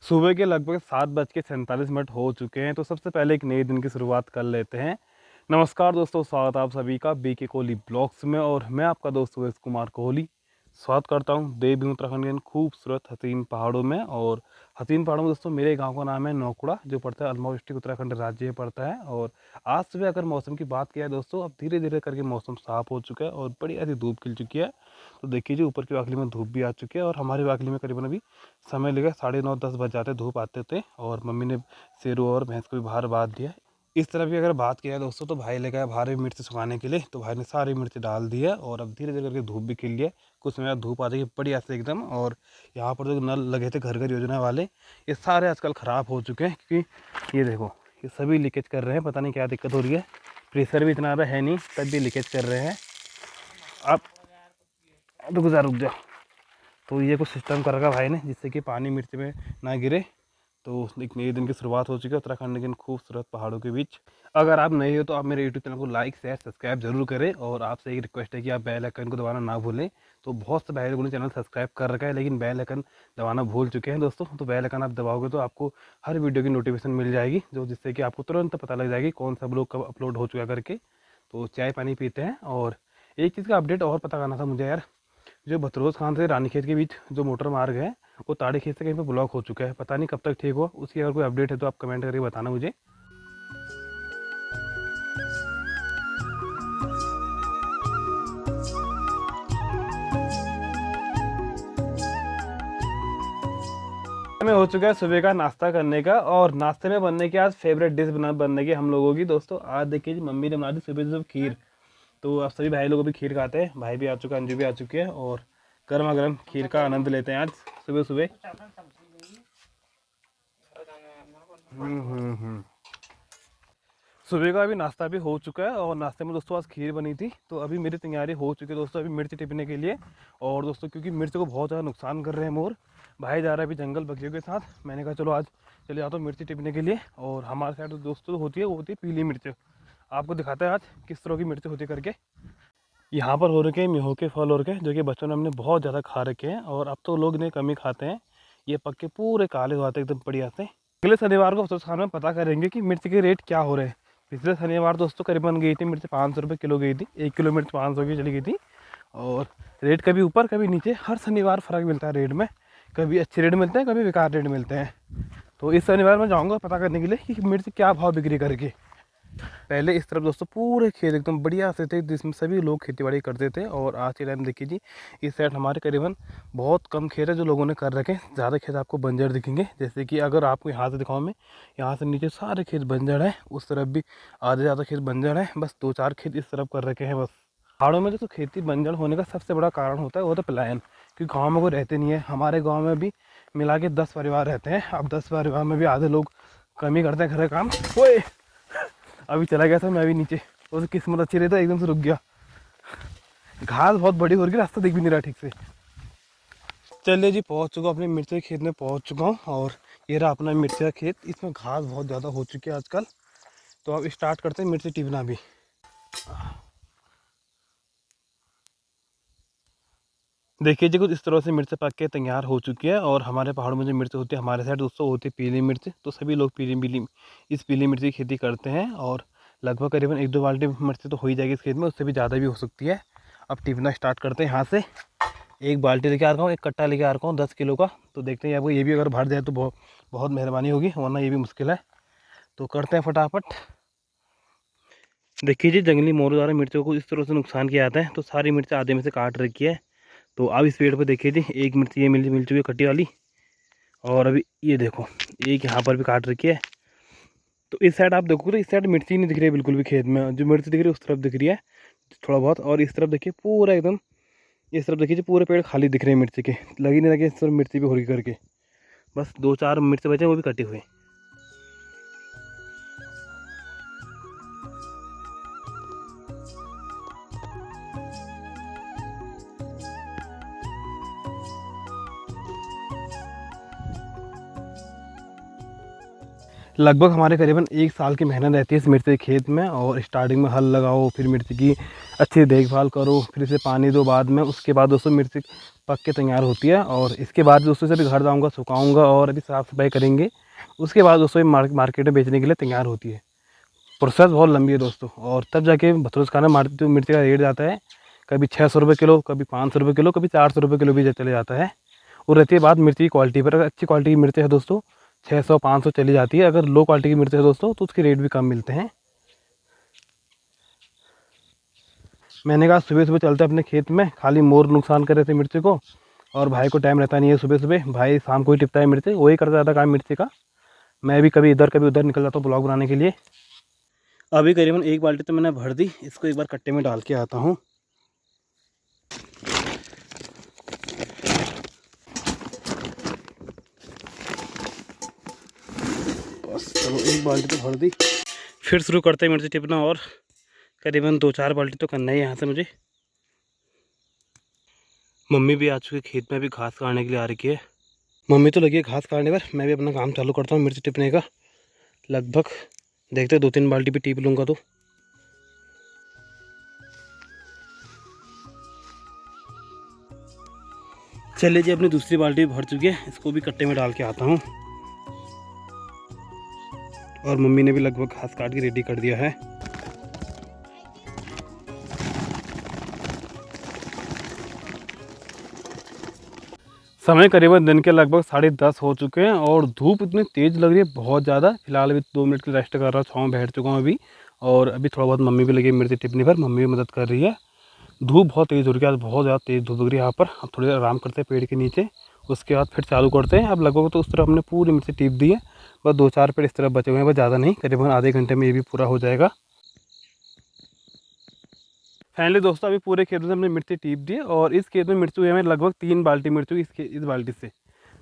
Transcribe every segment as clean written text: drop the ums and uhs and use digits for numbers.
सुबह के लगभग 7:47 हो चुके हैं। तो सबसे पहले एक नए दिन की शुरुआत कर लेते हैं। नमस्कार दोस्तों, स्वागत है आप सभी का बीके कोहली ब्लॉग्स में। और मैं आपका दोस्त सुरेश कुमार कोहली स्वागत करता हूं देवभूमि उत्तराखंड के खूबसूरत हसीन पहाड़ों में। और हसीन पहाड़ों में दोस्तों मेरे गांव का नाम है नौकुड़ा, जो पड़ता है अल्मोड़ा डिस्ट्रिक्ट उत्तराखंड राज्य में पड़ता है। और आज सुबह अगर मौसम की बात किया है दोस्तों, अब धीरे धीरे करके मौसम साफ हो चुका है और बड़ी ऐसी धूप खिल चुकी है। तो देखिए जी, ऊपर की वाकली में धूप भी आ चुकी है और हमारी वाकली में करीबन अभी समय लगा 9:30-10 बज जाते धूप आते थे। और मम्मी ने शेरू और भैंस को भी बाहर बांध दिया। इस तरह भी अगर बात किया है दोस्तों, तो भाई लेकर बाहर भी मिर्च सुखाने के लिए, तो भाई ने सारी मिर्च डाल दी है और अब धीरे धीरे करके धूप भी खिल गया। कुछ समय बाद धूप आ जाएगी बढ़िया से एकदम। और यहाँ पर जो नल लगे थे घर घर योजना वाले, ये सारे आजकल ख़राब हो चुके हैं, क्योंकि ये देखो ये सभी लीकेज कर रहे हैं। पता नहीं क्या दिक्कत हो रही है, प्रेशर भी इतना ज़्यादा है नहीं तब भी लीकेज कर रहे हैं। अब रुक जाओ। तो ये कुछ सिस्टम कर रखा भाई ने जिससे कि पानी मिर्च में ना गिरे। तो एक नए दिन की शुरुआत हो चुकी है उत्तराखंड के इन खूबसूरत पहाड़ों के बीच। अगर आप नए हो तो आप मेरे यूट्यूब चैनल को लाइक शेयर सब्सक्राइब जरूर करें। और आपसे एक रिक्वेस्ट है कि आप बेल आइकन को दबाना ना भूलें। तो बहुत से भाई लोगों ने चैनल सब्सक्राइब कर रखा है लेकिन बेल आइकन दबाना भूल चुके हैं दोस्तों। तो बेल आइकन आप दबाओगे तो आपको हर वीडियो की नोटिफिकेशन मिल जाएगी, जो जिससे कि आपको तुरंत पता लग जाएगी कौन सा ब्लॉग कब अपलोड हो चुका करके। तो चाय पानी पीते हैं। और एक चीज़ का अपडेट और पता करना था मुझे यार, जो भतरोज खान से रानीखेत के बीच जो मोटर मार्ग है वो ताड़ी खेत से कहीं पे ब्लॉक हो चुका है। पता नहीं कब तक ठीक हुआ, उसकी अगर कोई अपडेट है तो आप कमेंट करके बताना मुझे। हमें हो चुका है सुबह का नाश्ता करने का। और नाश्ते में बनने की आज फेवरेट डिश बनने की हम लोगों की दोस्तों, आज देखिए जी मम्मी ने बना दी सुबह सुबह खीर। तो आप सभी भाई लोग भी खीर खाते हैं, भाई भी आ चुका है, अंजू भी आ चुकी है। और गर्मा गर्म खीर का आनंद लेते हैं आज सुबह सुबह। सुबह का अभी नाश्ता भी हो चुका है और नाश्ते में दोस्तों आज खीर बनी थी। तो अभी मेरी तैयारी हो चुकी है दोस्तों अभी मिर्च टिपने के लिए। और दोस्तों क्योंकि मिर्च को बहुत ज़्यादा नुकसान कर रहे हैं मोर, भाई जा रहा है अभी जंगल बकरियों के साथ। मैंने कहा चलो आज चले जाता हूँ मिर्ची टिपने के लिए। और हमारे साइड दोस्तों होती है, वो होती है पीली मिर्च। आपको दिखाते हैं आज किस तरह की मिर्च होती करके। यहाँ पर हो रखे हैं मेहो के फल और के, जो कि बच्चों ने हमने बहुत ज़्यादा खा रखे हैं और अब तो लोग इन्हें कम ही खाते हैं। ये पक्के पूरे काले हो जाते हैं एकदम बढ़िया से। अगले शनिवार को अफसोस खान में पता करेंगे कि मिर्च के रेट क्या हो रहे हैं। पिछले शनिवार दोस्तों करीबन गई थी मिर्च 500 रुपये किलो गई थी, 1 किलो मिर्च 500 की चली गई थी। और रेट कभी ऊपर कभी नीचे, हर शनिवार फ़र्क मिलता है रेट में। कभी अच्छे रेट मिलते हैं, कभी बेकार रेट मिलते हैं। तो इस शनिवार में जाऊँगा पता करने के लिए कि मिर्च क्या भाव बिक्री करके। पहले इस तरफ दोस्तों पूरे खेत एकदम बढ़िया से थे जिसमें सभी लोग खेती बाड़ी करते थे। और आज के टाइम देखिए जी, इस साइड हमारे करीबन बहुत कम खेत है जो लोगों ने कर रखे हैं। ज़्यादा खेत आपको बंजर दिखेंगे। जैसे कि अगर आपको यहाँ से दिखाऊँ मैं, यहाँ से नीचे सारे खेत बंजर हैं, उस तरफ भी आधे ज़्यादा खेत बंजर हैं, बस 2-4 खेत इस तरफ कर रखे हैं बस। पहाड़ों में तो खेती बंजर होने का सबसे बड़ा कारण होता है वो तो पलायन, क्योंकि गाँव में कोई रहते नहीं है। हमारे गाँव में भी मिला के 10 परिवार रहते हैं। अब 10 परिवार में भी आधे लोग कम ही करते हैं घर का काम। ओए अभी चला गया था मैं अभी नीचे, उसकी किस्मत अच्छी रही तो एकदम से रुक गया। घास बहुत बड़ी हो रही है, रास्ता दिख भी नहीं रहा ठीक से। चलिए जी, पहुंच चुका अपने मिर्ची के खेत में पहुंच चुका हूं। और ये रहा अपना मिर्ची का खेत, इसमें घास बहुत ज़्यादा हो चुकी है आजकल। तो अब स्टार्ट करते हैं मिर्ची टिपना भी। देखिए जी, कुछ इस तरह से मिर्च पक के तैयार हो चुकी है। और हमारे पहाड़ों में जो मिर्च होती है हमारे साइड दोस्तों होती है पीली मिर्च। तो सभी लोग इस पीली मिर्च की खेती करते हैं। और लगभग करीबन 1-2 बाल्टी मिर्च तो हो ही जाएगी इस खेत में, उससे भी ज़्यादा भी हो सकती है। अब टिपना स्टार्ट करते हैं यहाँ से। एक बाल्टी लेके आ रखा हूँ, एक कट्टा लेके आ रखा हूँ 10 किलो का। तो देखते हैं आपको ये भी अगर भर जाए तो बहुत बहुत मेहरबानी होगी, वरना ये भी मुश्किल है। तो करते हैं फटाफट। देखिए जी, जंगली मोरों द्वारा मिर्चों को इस तरह से नुकसान किया जाता है। तो सारी मिर्च आधे में से काट रखी है। तो अब इस पेड़ पर देखिए जी, एक मिर्च ये मिल चुकी है कटी वाली। और अभी ये देखो एक यहाँ पर भी काट रखी है। तो इस साइड आप देखो तो इस साइड मिर्ची नहीं दिख रही है बिल्कुल भी खेत में, जो मिर्च दिख रही है उस तरफ दिख रही है थोड़ा बहुत। और इस तरफ देखिए पूरा एकदम, इस तरफ देखिए पूरे पेड़ खाली दिख रहे हैं मिर्ची के, लगी नहीं लगे इस तरफ मिर्ची भी हो रही करके। बस 2-4 मिर्च बचे वो भी कटे हुए। लगभग हमारे करीबन 1 साल की मेहनत रहती है इस मिर्ची के खेत में। और स्टार्टिंग में हल लगाओ, फिर मिर्ची की अच्छी देखभाल करो, फिर इसे पानी दो बाद में। उसके बाद दोस्तों मिर्ची पक के तैयार होती है। और इसके बाद दोस्तों इसे अभी घर जाऊँगा, सुखाऊँगा और अभी साफ़ सफाई करेंगे। उसके बाद दोस्तों मार्केट में बेचने के लिए तैयार होती है। प्रोसेस बहुत लंबी है दोस्तों। और तब जाके भतरोज खाना मिर्ची का रेट जाता है कभी 600 रुपये किलो, कभी 500 रुपये किलो, कभी 400 रुपये किलो भी चले जाता है। और रहती है बात मिर्ची की क्वालिटी पर। अगर अच्छी क्वालिटी की मिर्च है दोस्तों 600-500 चली जाती है। अगर लो क्वालिटी की मिर्च है दोस्तों तो उसके रेट भी कम मिलते हैं। मैंने कहा सुबह सुबह चलते अपने खेत में, खाली मोर नुकसान कर रहे थे मिर्ची को। और भाई को टाइम रहता नहीं है सुबह सुबह, भाई शाम को ही टिपता है मिर्ची, वही करता रहता काम मिर्ची का। मैं भी कभी इधर कभी उधर निकल जाता हूँ ब्लॉग बनाने के लिए। अभी करीबन 1 बाल्टी तो मैंने भर दी, इसको एक बार कट्टे में डाल के आता हूँ। बस चलो 1 बाल्टी तो भर दी, फिर शुरू करते हैं मिर्ची टिपना। और करीबन 2-4 बाल्टी तो करना ही है यहाँ से मुझे। मम्मी भी आ चुकी है खेत में, भी घास काटने के लिए आ रखी है। मम्मी तो लगी है घास काटने पर, मैं भी अपना काम चालू करता हूँ मिर्ची टिपने का। लगभग देखते 2-3 बाल्टी भी टिप लूँगा तो। चलिए जी, अपनी दूसरी बाल्टी भर चुकी है, इसको भी कट्टे में डाल के आता हूँ। और मम्मी ने भी लगभग घास काट के रेडी कर दिया है। समय करीबन दिन के लगभग 10:30 हो चुके हैं और धूप इतनी तेज़ लग रही है बहुत ज़्यादा। फिलहाल अभी 2 मिनट की रेस्ट कर रहा हूँ, छाँव में बैठ चुका हूँ अभी। और अभी थोड़ा बहुत मम्मी भी लगी है मिर्ची टिपने पर, मम्मी भी मदद कर रही है। धूप बहुत तेज़ हो रही है आज, बहुत ज़्यादा तेज़ धूप लग रही है यहाँ पर। अब थोड़ी देर आराम करते हैं पेड़ के नीचे, उसके बाद फिर चालू करते हैं। अब लगभग तो उस तरफ हमने पूरी मिर्ची टिप दी है, बस 2-4 पेड़ इस तरफ बचे हुए हैं, बस ज़्यादा नहीं। करीबन आधे घंटे में ये भी पूरा हो जाएगा। फाइनली दोस्तों अभी पूरे खेत में हमने मिर्ची टीप दी है। और इस खेत में मिर्ची हुई हमें लगभग 3 बाल्टी मिर्ची हुई इस बाल्टी से।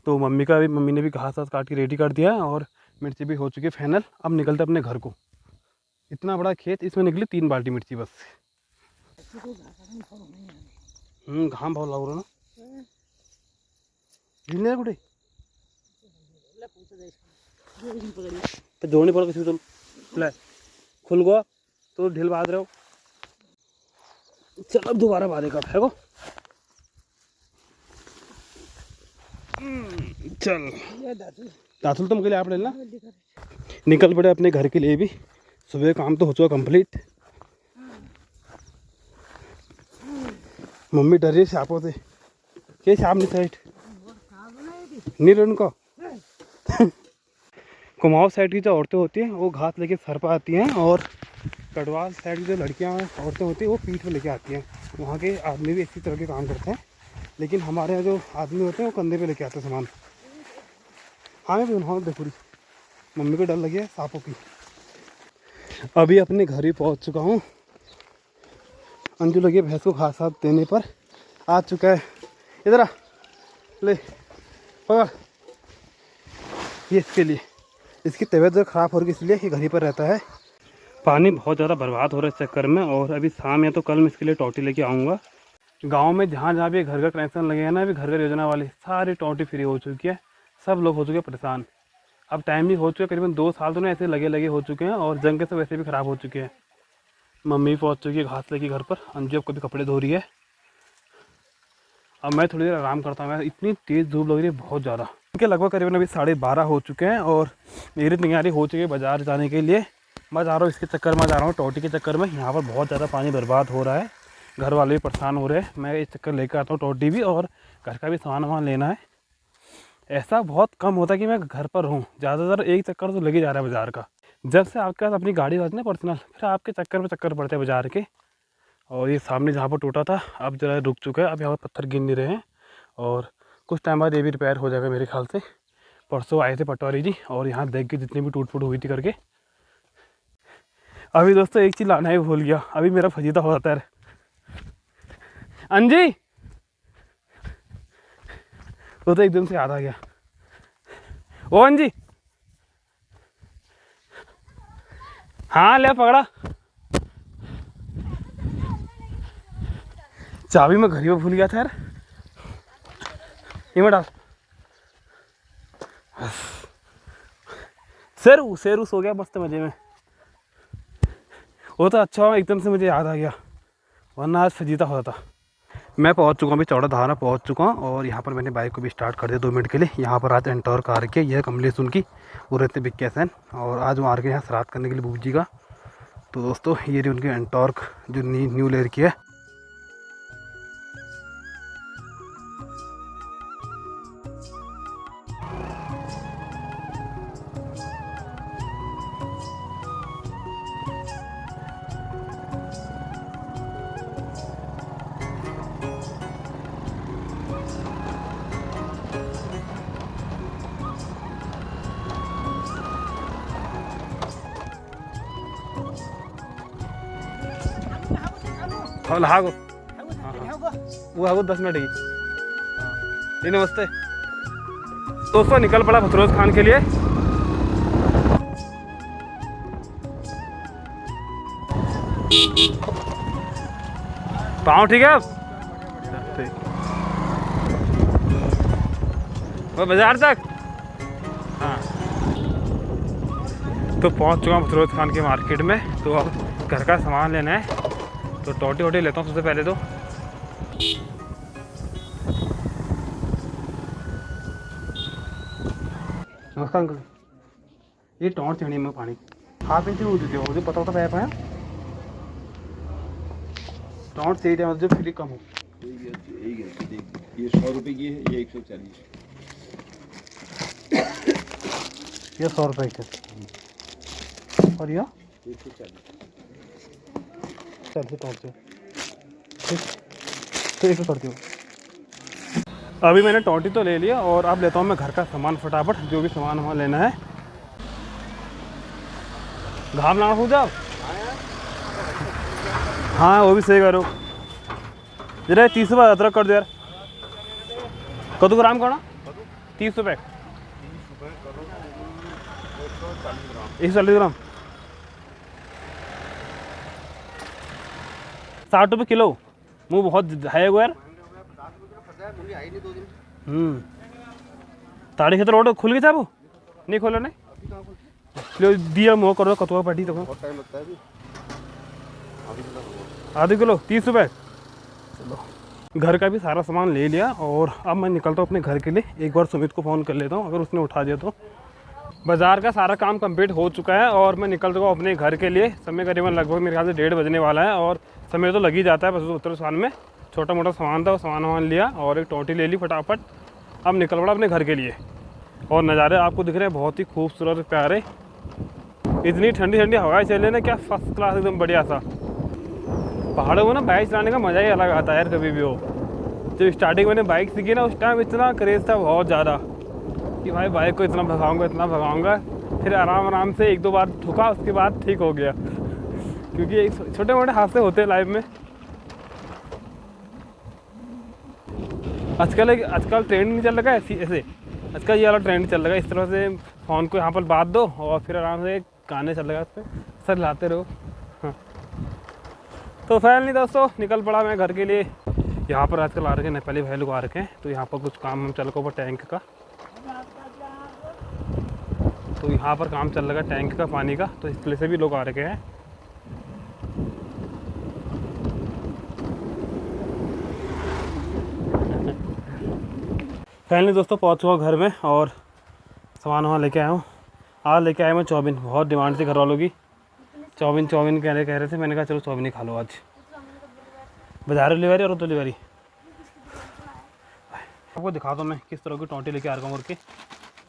तो मम्मी ने भी घास वास काट के रेडी कर दिया है और मिर्ची भी हो चुकी है फाइनल। अब निकलते अपने घर को। इतना बड़ा खेत, इसमें निकली 3 बाल्टी मिर्ची बस। घाम बहुत लग रहा ना गिरने कुटे तो जोड़ने पड़ किसी तो खुल गया तो ढील बांध रहे हो। चल अब दोबारा बांधेगा है वो। चल दातुल तुम के लिए आप ना निकल पड़े अपने घर के लिए भी। सुबह काम तो हो चुका कंप्लीट। मम्मी डर रही है सांपों से। क्या सांप नहीं साइड नहीं रहे उनको। कुमाऊं साइड की जो औरतें होती हैं वो घास लेके सर पर आती हैं, और कटवाल साइड की जो लड़कियां औरतें होती हैं वो पीठ पे लेके आती हैं। वहाँ के आदमी भी इसी तरह के काम करते हैं, लेकिन हमारे यहाँ जो आदमी होते हैं वो कंधे पे लेके आते हैं सामान। हाँ मैं भी उन्होंने देखो मम्मी को डर लगी है सांपों की। अभी अपने घर ही पहुँच चुका हूँ। अंजू लगी भैंस को घास साथ देने पर, आ चुका है। इधर आ ले पकड़। ये इसके लिए, इसकी तबीयत जो ख़राब हो रही है इसलिए ये घर ही पर रहता है। पानी बहुत ज़्यादा बर्बाद हो रहा है इस चक्कर में। और अभी शाम या तो कल मैं इसके लिए टोटी लेके आऊँगा। गांव में जहाँ जहाँ भी घर का कनेक्शन लगे हैं ना, अभी घर का योजना वाली सारी टोटी फ्री हो चुकी है। सब लोग हो चुके हैं परेशान। अब टाइम भी हो चुका है, करीबन 2 साल तो ना ऐसे लगे हो चुके हैं। और जंग के सब वैसे भी ख़राब हो चुके हैं। मम्मी पहुँच चुकी है घास लेके घर पर। अंजू अब कभी कपड़े धो रही है। अब मैं थोड़ी देर आराम करता हूँ। इतनी तेज़ धूप लग रही है बहुत ज़्यादा। इनके लगभग करीबन अभी 12:30 हो चुके हैं और मेरी तैयारी हो चुकी है बाज़ार जाने के लिए। मैं जा रहा हूँ इसके चक्कर में, जा रहा हूँ टोटी के चक्कर में। यहाँ पर बहुत ज़्यादा पानी बर्बाद हो रहा है, घर वाले भी परेशान हो रहे हैं। मैं इस चक्कर लेकर आता हूँ टोटी भी, और घर का भी सामान वामान लेना है। ऐसा बहुत कम होता है कि मैं घर पर हूँ, ज़्यादातर एक चक्कर तो लगे जा रहा है बाज़ार का। जब से आपके पास अपनी गाड़ी होती है ना पर्सनल, फिर आपके चक्कर में चक्कर पड़ते हैं बाज़ार के। और ये सामने जहाँ पर टूटा था अब जरा रुक चुका है, अब यहाँ पर पत्थर गिर नहीं रहे हैं। और कुछ टाइम बाद ये भी रिपेयर हो जाएगा मेरे ख्याल से। परसों आए थे पटवारी जी और यहाँ देख के जितनी भी टूट फूट हुई थी करके। अभी दोस्तों एक चीज़ लाना ही भूल गया, अभी मेरा फजीता हो जाता है। अंजी वो तो एकदम से याद आ गया। ओ अंजी, हाँ ले पकड़ा। चाबी मैं घर ही में भूल गया था यार। ये मैं डाल। शेरू शेरू सो गया मस्त मजे में। वो तो अच्छा हुआ एकदम से मुझे याद आ गया, वरना आज फजीता होता था। मैं पहुंच चुका हूँ अभी चौड़ा धारा पहुंच चुका हूँ और यहाँ पर मैंने बाइक को भी स्टार्ट कर दिया 2 मिनट के लिए। यहाँ पर आज एंटोर्क आ रखी है, यह कमलेश उनकी, वो रहते बिग कैसन, और आज वो आ रखे यहाँ श्राद्ध करने के लिए बूब जी का। तो दोस्तों ये रही उनकी एंटोर्क जो न्यू लेयर की है। हाँ वो 10 मिनट की। जी नमस्ते दोस्तों, निकल पड़ा फतरोज खान के लिए। पाँव ठीक है अब? वो बाजार तक। हाँ तो पहुंच चुका हूँ फतरोज खान के मार्केट में। तो अब घर का सामान लेना है, तो टोटी वोटी लेता हूँ सबसे पहले। तो नमस्कार अंकल, ये टोंट चढ़ी में पानी हाथ इंच हो मुझे पता होता पैप है टोंट सही टाइम जो फ्री कम हो। ये 100 रुपए की है, ये 140। ये 100 रुपये की और यह 140। चल से टोंट से ठीक, तो 140 हो। अभी मैंने टोंटी तो ले लिया और अब लेता हूँ मैं घर का सामान फटाफट, जो भी सामान वहाँ लेना है। घाम ना हो जाओ। हाँ वो भी सही करो जरा। 30 रुपये अदरक कर दो यार। कदू ग्राम करना 30 रुपये 140 ग्राम 60 रुपये किलो। मुँह बहुत है वो यार। ताड़ी खेतर रोड खुल गई था वो नहीं खोला नहीं दिया मुँह करो कतुआ पटी तो आधे किलो 30 रुपये। चलो घर का भी सारा सामान ले लिया और अब मैं निकलता हूँ अपने घर के लिए। एक बार सुमित को फ़ोन कर लेता हूँ, अगर उसने उठा दिया तो। बाज़ार का सारा काम कंप्लीट हो चुका है और मैं निकल चुका हूँ अपने घर के लिए। समय करीबन लगभग मेरे ख्याल से 1:30 बजने वाला है और समय तो लग ही जाता है बस उत्तर सामान में। छोटा मोटा सामान था वो सामान लिया और एक टोटी ले ली फटाफट। अब निकल पड़ा अपने घर के लिए और नज़ारे आपको दिख रहे हैं बहुत ही खूबसूरत प्यारे। इतनी ठंडी ठंडी हवाएं चल रही ना, क्या फर्स्ट क्लास एकदम बढ़िया सा। पहाड़ों में ना बाइक चलाने का मज़ा ही अलग आता है यार। कभी भी हो जब स्टार्टिंग मैंने बाइक सीखी ना, उस टाइम इतना क्रेज़ था बहुत ज़्यादा कि भाई बाइक को इतना भगाऊंगा। फिर आराम से 1-2 बार ठुका, उसके बाद ठीक हो गया। क्योंकि छोटे मोटे हादसे होते हैं लाइफ में। आजकल ट्रेंड नहीं चल रहा है ऐसे। आजकल ये वाला ट्रेंड चल रहा है, इस तरह से फ़ोन को यहाँ पर बांध दो और फिर आराम से गाने चल रहा है उस पर सर लाते रहो। हाँ तो फाइनली दोस्तों निकल पड़ा मैं घर के लिए। यहाँ पर आजकल आ रखे हैं नेपाली भाई लोग आ रखे हैं, तो यहाँ पर कुछ काम हम चल रहा ऊपर टैंक का। तो यहाँ पर काम चल रहा है टैंक का पानी का, तो इसलिए से भी लोग आ रखे हैं। फाइनली दोस्तों पहुँच चुका घर में और सामान वहाँ लेके आया हूँ। आज लेके आया मैं चाउमीन, बहुत डिमांड थी घर वालों की। चाउमीन कह रहे थे। मैंने कहा चलो चाउमीन ही खा लो आज। बाजार डिलीवरी और तो डिलीवरी आपको दिखा दो मैं किस तरह की टोंटी लेके आ रहा हूँ करके।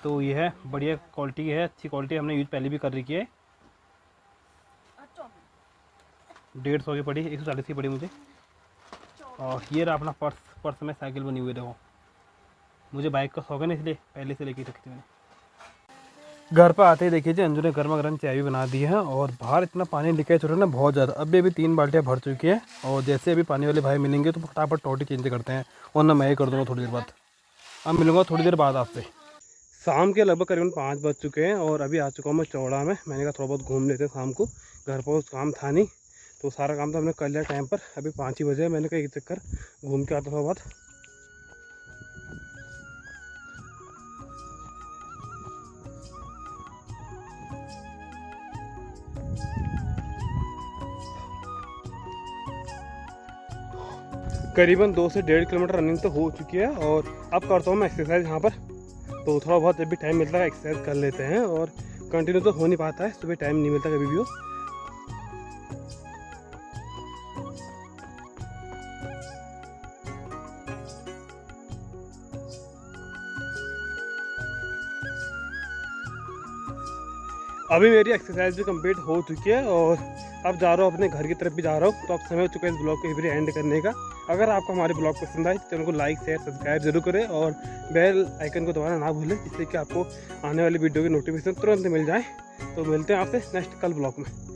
तो ये है बढ़िया क्वालिटी है, अच्छी क्वालिटी, हमने यूज पहले भी कर रखी है। 150 की पड़ी, 140 की पड़ी मुझे। और ये रहा अपना पर्स में साइकिल बनी हुई देखो। मुझे बाइक का शौक है ना, इसलिए पहले से लेके रखी थी मैंने। घर पर आते ही देखिए जी अंजू ने गर्मा गर्म चाय भी बना दी है और बाहर इतना पानी लीकेज हो रहा है ना बहुत ज़्यादा। अभी 3 बाल्टियाँ भर चुकी हैं और जैसे अभी पानी वाले भाई मिलेंगे तो फटाफट टोटी चेंज करते हैं, वरना मैं ही कर दूँगा थोड़ी देर बाद। अब मिलूँगा थोड़ी देर बाद आपसे। शाम के लगभग करीबन 5 बज चुके हैं और अभी आ चुका हूँ मैं चौड़ा में। मैंने कहा थोड़ा बहुत घूम लेते शाम को, घर पर काम था नहीं तो सारा काम तो हमने कर लिया टाइम पर। अभी 5 ही बजे, मैंने कहा एक चक्कर घूम के आता था बहुत। करीबन 2 से 1.5 किलोमीटर रनिंग तो हो चुकी है और अब करता हूँ मैं एक्सरसाइज यहाँ पर। तो थोड़ा बहुत जब भी टाइम मिलता है एक्सरसाइज कर लेते हैं, और कंटिन्यू तो हो नहीं पाता है, सुबह टाइम नहीं मिलता कभी भी हो। अभी मेरी एक्सरसाइज भी कंप्लीट हो चुकी है और अब जा रहा हूँ अपने घर की तरफ भी जा रहा हूँ। तो अब समय हो चुका है इस ब्लॉग को भी एंड करने का। अगर आपको हमारे ब्लॉग पसंद आए तो चैनल को लाइक शेयर सब्सक्राइब जरूर करें और बेल आइकन को दबाना ना भूलें, जिससे कि आपको आने वाली वीडियो की नोटिफिकेशन तुरंत मिल जाए। तो मिलते हैं आपसे नेक्स्ट कल ब्लॉग में।